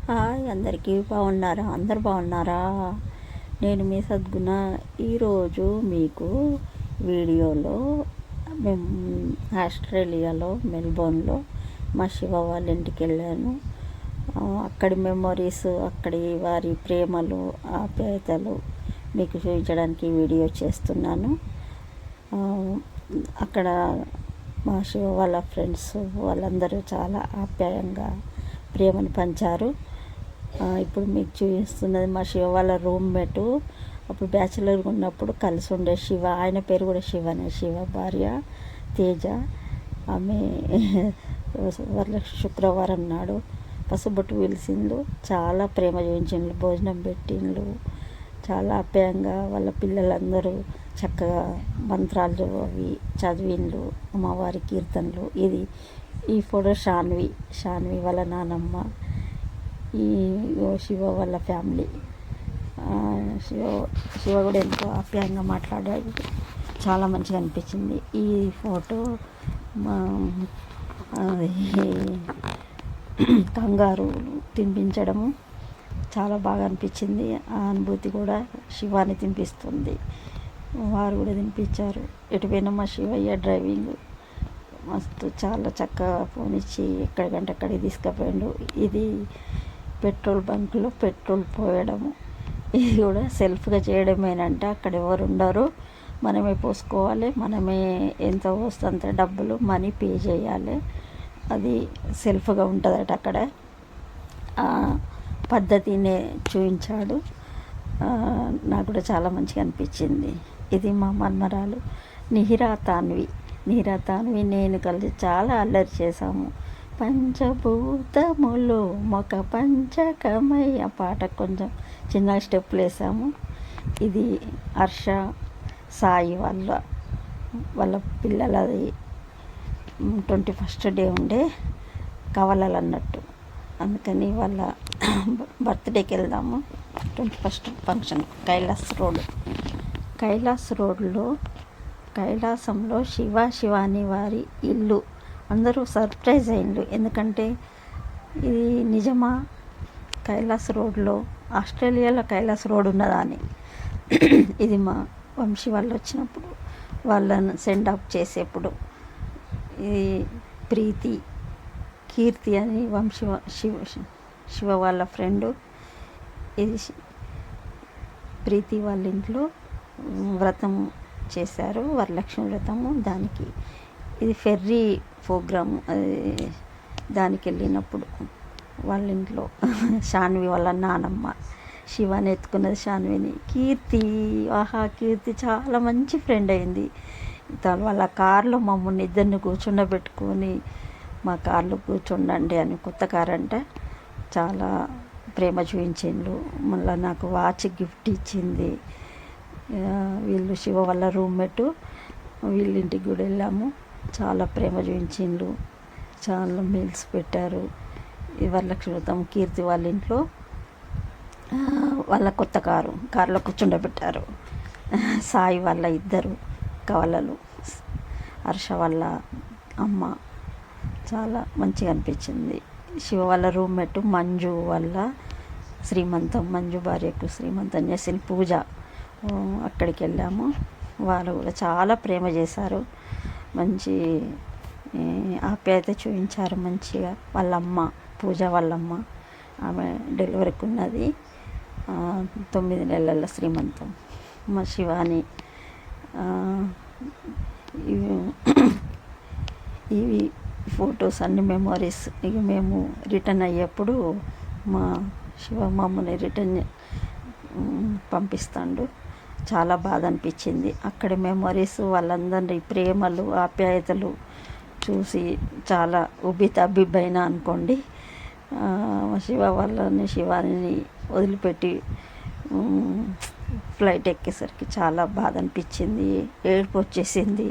Hi అందరికీ బాగున్నారా? అందరు బాగున్నారా? నేను మీ సద్గుణ. ఈరోజు మీకు వీడియోలో మేము ఆస్ట్రేలియాలో మెల్బోర్న్లో మా శివ వాళ్ళ ఇంటికి వెళ్ళాను. అక్కడి మెమొరీస్, అక్కడి వారి ప్రేమలు, ఆప్యాయతలు మీకు చూపించడానికి వీడియో చేస్తున్నాను. అక్కడ మా శివ వాళ్ళ ఫ్రెండ్స్ వాళ్ళందరూ చాలా ఆప్యాయంగా ప్రేమను పంచారు. ఇప్పుడు మీకు చూపిస్తున్నది మా శివ వాళ్ళ రూమ్మేట్. అప్పుడు బ్యాచిలర్గా ఉన్నప్పుడు కలిసి ఉండే శివ, ఆయన పేరు కూడా శివనే. శివ భార్య తేజ. ఆమె వాళ్ళ శుక్రవారం నాడు పసుబొట్టు పిలిచిండ్రు, చాలా ప్రేమ చూపించిండ్రు, భోజనం పెట్టిండ్రు, చాలా ఆప్యాయంగా. వాళ్ళ పిల్లలందరూ చక్కగా మంత్రాలు అవి చదివిండ్రు, అమ్మవారి కీర్తనలు. ఈ ఫోటో షాన్వి వాళ్ళ నానమ్మ, ఈ శివ వాళ్ళ ఫ్యామిలీ. శివ కూడా ఎంతో ఆప్యాయంగా మాట్లాడాడు, చాలా మంచిగా అనిపించింది. ఈ ఫోటో కంగారు తినిపించడము చాలా బాగా అనిపించింది. ఆ అనుభూతి కూడా శివాని తినిపిస్తుంది. వారు కూడా తినిపించారు. ఎటుపోయినా మా శివయ్య డ్రైవింగ్ మస్తు చాలా చక్కగా ఫోన్ ఇచ్చి ఎక్కడికంటే అక్కడికి తీసుకుపోయాడు. ఇది పెట్రోల్ బంక్లో పెట్రోల్ పోయడము, ఇది కూడా సెల్ఫ్గా చేయడమేనంట. అక్కడ ఎవరు ఉండరు, మనమే పోసుకోవాలి, మనమే ఎంత వస్తుందంత డబ్బులు మనీ పే చేయాలి. అది సెల్ఫ్గా ఉంటుందట. అక్కడ పద్ధతినే చూపించాడు. నాకు కూడా చాలా మంచిగా అనిపించింది. ఇది మా మన్మరాలు నిహిరా తాన్వి నేను కలిసి చాలా అల్లరి చేశాము. పంచభూతములు మొక పంచకమై ఆ పాట కొంచెం చిన్న స్టెప్పులు వేసాము. ఇది హర్ష సాయి వాళ్ళ పిల్లలది 21st డే ఉండే కవలలు అన్నట్టు, అందుకని వాళ్ళ బర్త్డేకి వెళ్దాము. 21st ఫంక్షన్ కైలాస్ రోడ్లో కైలాసంలో శివాని వారి ఇల్లు. అందరూ సర్ప్రైజ్ అయిండ్రు, ఎందుకంటే ఇది నిజమా, కైలాస్ రోడ్లో, ఆస్ట్రేలియాలో కైలాస్ రోడ్ ఉన్నదా అని. ఇది మా వంశీ వాళ్ళు వచ్చినప్పుడు వాళ్ళను సెండ్ ఆఫ్ చేసేప్పుడు. ఇది కీర్తి అని శివ వాళ్ళ ఫ్రెండు. ఇది ప్రీతి వాళ్ళ ఇంట్లో వ్రతం చేశారు, వరలక్ష్మి వ్రతము. దానికి ఇది ఫెర్రీ ప్రోగ్రాము, దానికి వెళ్ళినప్పుడు వాళ్ళ ఇంట్లో షాన్వి వాళ్ళ నానమ్మ శివాని ఎత్తుకున్నది షాన్విని. కీర్తి చాలా మంచి ఫ్రెండ్ అయింది. వాళ్ళ కార్లో మమ్మల్ని ఇద్దరిని కూర్చుండబెట్టుకొని, మా కార్లో కూర్చుండండి అని, కొత్త కార్ అంట, చాలా ప్రేమ చూపించిండ్రు. మళ్ళీ నాకు వాచ్ గిఫ్ట్ ఇచ్చింది. వీళ్ళు శివ వాళ్ళ రూమ్మేట్, వీళ్ళింటికి కూడా వెళ్ళాము. చాలా ప్రేమ చూపించిండ్రు, చాలా మీల్స్ పెట్టారు. ఈ వరలక్ష్మి వ్రతం కీర్తి వాళ్ళ ఇంట్లో వాళ్ళ కొత్త కారులో కూర్చుండబెట్టారు. సాయి వాళ్ళ ఇద్దరు కవలలు, హర్ష వాళ్ళ అమ్మ, చాలా మంచిగా అనిపించింది. శివ వాళ్ళ రూమ్మేట్ మంజు వాళ్ళ శ్రీమంతం, మంజు భార్యకు శ్రీమంతం చేసిన పూజ, అక్కడికి వెళ్ళాము. వాళ్ళు కూడా చాలా ప్రేమ చేశారు, మంచి ఆప్యాయత చూపించారు మంచిగా. వాళ్ళమ్మ పూజ వాళ్ళమ్మ, ఆమె డెలివరీకి ఉన్నది, 9 నెలల శ్రీమంతం. మా శివాని ఇవి ఫొటోస్ అన్ని మెమొరీస్. ఇక మేము రిటర్న్ అయ్యేప్పుడు మా శివ మమ్మల్ని రిటర్న్ పంపిస్తాడు. చాలా బాధ అనిపించింది. అక్కడ మెమొరీస్, వాళ్ళందరి ప్రేమలు, ఆప్యాయతలు చూసి చాలా ఉబ్బితబ్బిబ్బైనా అనుకోండి. శివాని వదిలిపెట్టి ఫ్లైట్ ఎక్కేసరికి చాలా బాధ అనిపించింది, ఏడుపు వచ్చేసింది.